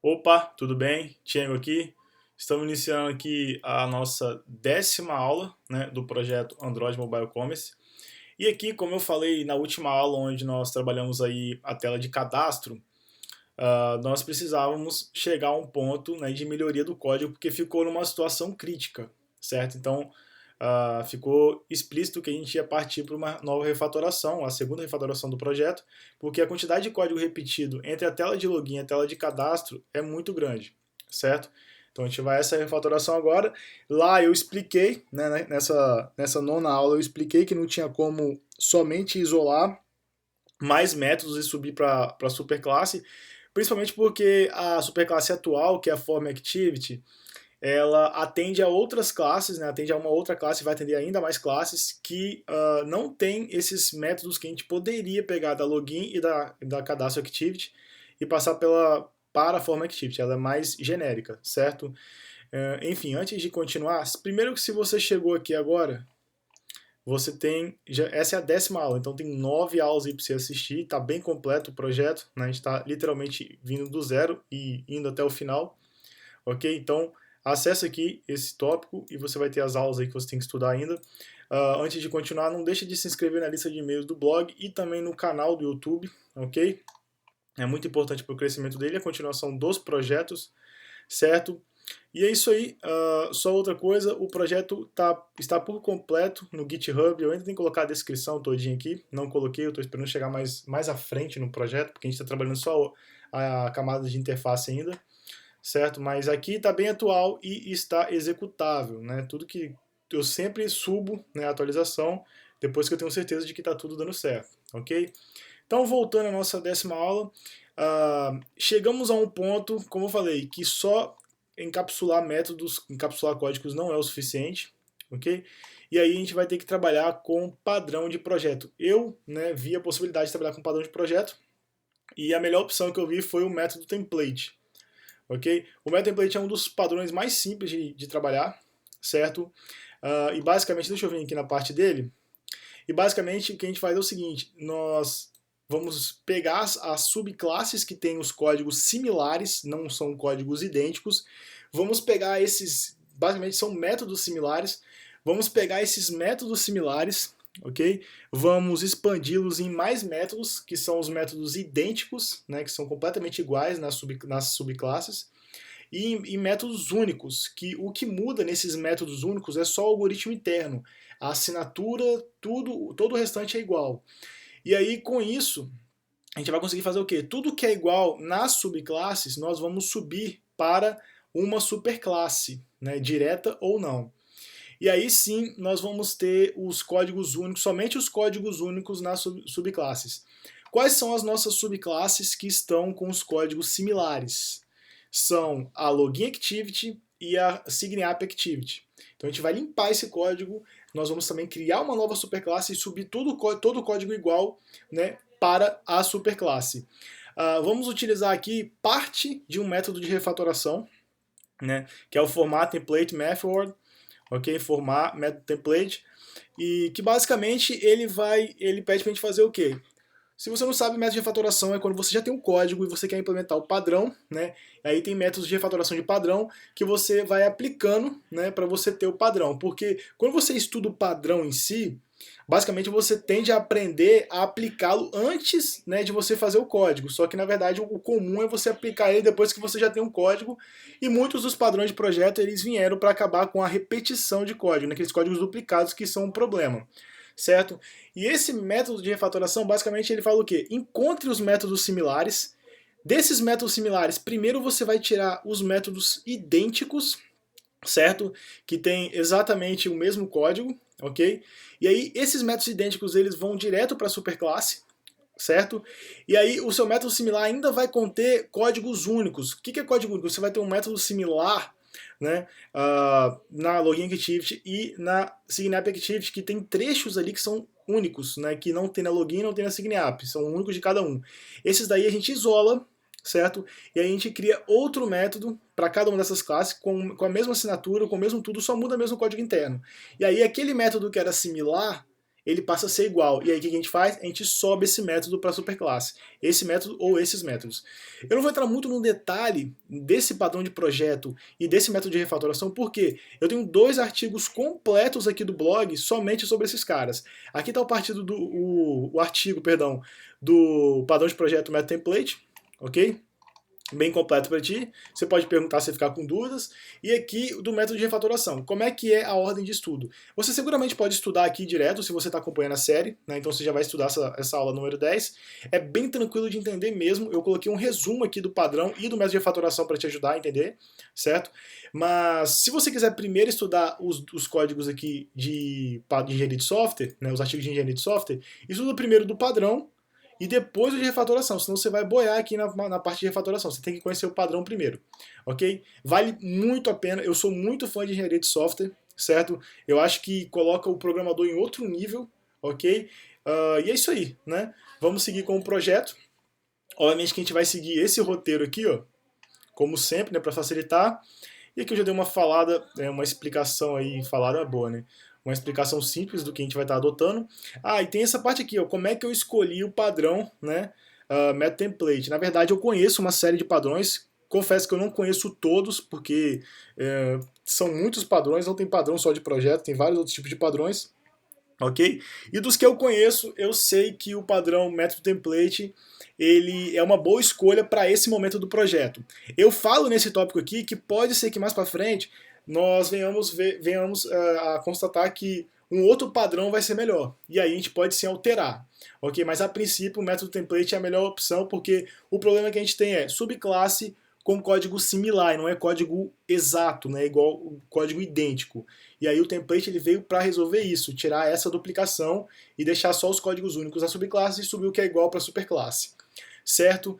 Opa, tudo bem? Tiago aqui. Estamos iniciando aqui a nossa 10ª aula, né, do projeto Android Mobile Commerce. E aqui, como eu falei na última aula, onde nós trabalhamos aí a tela de cadastro, nós precisávamos chegar a um ponto, né, de melhoria do código, porque ficou numa situação crítica, certo? Então, ficou explícito que a gente ia partir para uma nova refatoração, a segunda refatoração do projeto, porque a quantidade de código repetido entre a tela de login e a tela de cadastro é muito grande, certo? Então a gente vai a essa refatoração agora. Lá eu expliquei, né, nessa nona aula, eu expliquei que não tinha como somente isolar mais métodos e subir para a superclasse, principalmente porque a superclasse atual, que é a Form Activity, ela atende a outras classes, né? Atende a uma outra classe, vai atender ainda mais classes que não tem esses métodos que a gente poderia pegar da login e da cadastro activity e passar para a forma activity. Ela é mais genérica, certo? Enfim, antes de continuar, primeiro que se você chegou aqui agora, você tem, essa é a 10ª aula, então tem 9 aulas aí para você assistir, tá bem completo o projeto, né? A gente está literalmente vindo do zero e indo até o final. Ok? Então, acesse aqui esse tópico e você vai ter as aulas aí que você tem que estudar ainda. Antes de continuar, não deixe de se inscrever na lista de e-mails do blog e também no canal do YouTube, ok? É muito importante para o crescimento dele, a continuação dos projetos, certo? E é isso aí, só outra coisa, o projeto está por completo no GitHub, eu ainda tenho que colocar a descrição todinha aqui, não coloquei, eu estou esperando chegar mais à frente no projeto, porque a gente está trabalhando só a camada de interface ainda, certo? Mas aqui está bem atual e está executável, né? Tudo que eu sempre subo, né, a atualização depois que eu tenho certeza de que está tudo dando certo, ok? Então, voltando à nossa 10ª aula, chegamos a um ponto, como eu falei, que só encapsular métodos, encapsular códigos não é o suficiente, ok? E aí a gente vai ter que trabalhar com padrão de projeto. Eu, né, vi a possibilidade de trabalhar com padrão de projeto e a melhor opção que eu vi foi o método template, ok? O método template é um dos padrões mais simples de trabalhar, certo? E basicamente, deixa eu vir aqui na parte dele, e basicamente o que a gente faz é o seguinte, nós vamos pegar as subclasses que têm os códigos similares, não são códigos idênticos, vamos pegar esses, basicamente são métodos similares, vamos pegar esses métodos similares, ok? Vamos expandi-los em mais métodos, que são os métodos idênticos, né, que são completamente iguais nas subclasses, e em métodos únicos, que o que muda nesses métodos únicos é só o algoritmo interno. A assinatura, todo o restante é igual. E aí, com isso, a gente vai conseguir fazer o quê? Tudo que é igual nas subclasses, nós vamos subir para uma superclasse, né, direta ou não. E aí sim, nós vamos ter os códigos únicos, somente os códigos únicos nas subclasses. Quais são as nossas subclasses que estão com os códigos similares? São a Login Activity e a SignApp Activity. Então a gente vai limpar esse código, nós vamos também criar uma nova superclasse e subir todo o código igual, né, para a superclasse. Vamos utilizar aqui parte de um método de refatoração, né, que é o format template method, ok? Formar método template, e que basicamente ele pede para a gente fazer o quê? Se você não sabe, método de refatoração é quando você já tem um código e você quer implementar o padrão, né? Aí tem métodos de refatoração de padrão que você vai aplicando, né, para você ter o padrão. Porque quando você estuda o padrão em si, basicamente você tende a aprender a aplicá-lo antes, né, de você fazer o código. Só que na verdade o comum é você aplicar ele depois que você já tem um código. E muitos dos padrões de projeto eles vieram para acabar com a repetição de código, né, aqueles códigos duplicados que são um problema, certo? E esse método de refatoração, basicamente, ele fala o quê? Encontre os métodos similares. Desses métodos similares, primeiro você vai tirar os métodos idênticos, certo? Que tem exatamente o mesmo código, ok? E aí, esses métodos idênticos, eles vão direto para a superclasse, certo? E aí, o seu método similar ainda vai conter códigos únicos. O que é código único? Você vai ter um método similar, né, na Login Activity e na SignApp Activity, que tem trechos ali que são únicos, né, que não tem na Login e não tem na SignApp, são únicos de cada um. Esses daí a gente isola, certo? E aí a gente cria outro método para cada uma dessas classes com a mesma assinatura, com o mesmo tudo, só muda mesmo o código interno. E aí aquele método que era similar, ele passa a ser igual. E aí o que a gente faz? A gente sobe esse método para a superclasse. Esse método ou esses métodos. Eu não vou entrar muito no detalhe desse padrão de projeto e desse método de refatoração, porque eu tenho 2 artigos completos aqui do blog somente sobre esses caras. Aqui está o artigo, perdão, do padrão de projeto método template, ok? Bem completo para ti. Você pode perguntar se ficar com dúvidas. E aqui do método de refatoração. Como é que é a ordem de estudo? Você seguramente pode estudar aqui direto se você está acompanhando a série, né? Então você já vai estudar essa aula número 10. É bem tranquilo de entender mesmo. Eu coloquei um resumo aqui do padrão e do método de refatoração para te ajudar a entender, certo? Mas se você quiser primeiro estudar os códigos aqui de engenharia de software, né? Os artigos de engenharia de software, estuda primeiro do padrão e depois o de refatoração, senão você vai boiar aqui na parte de refatoração. Você tem que conhecer o padrão primeiro, ok? Vale muito a pena, eu sou muito fã de engenharia de software, certo? Eu acho que coloca o programador em outro nível, ok? E é isso aí, né? Vamos seguir com o projeto. Obviamente que a gente vai seguir esse roteiro aqui, ó, como sempre, né, para facilitar. E aqui eu já dei uma falada, uma explicação aí, falada boa, né? Uma explicação simples do que a gente vai estar adotando. E tem essa parte aqui, ó, como é que eu escolhi o padrão, né, método template. Na verdade, eu conheço uma série de padrões, confesso que eu não conheço todos, porque são muitos padrões, não tem padrão só de projeto, tem vários outros tipos de padrões, ok? E dos que eu conheço, eu sei que o padrão método template ele é uma boa escolha para esse momento do projeto. Eu falo nesse tópico aqui que pode ser que mais para frente nós venhamos a constatar que um outro padrão vai ser melhor. E aí a gente pode sim alterar. Ok? Mas a princípio o método template é a melhor opção, porque o problema que a gente tem é subclasse com código similar, e não é código exato, né? Igual o código idêntico. E aí o template ele veio para resolver isso, tirar essa duplicação e deixar só os códigos únicos da subclasse e subir o que é igual para a superclasse. Certo?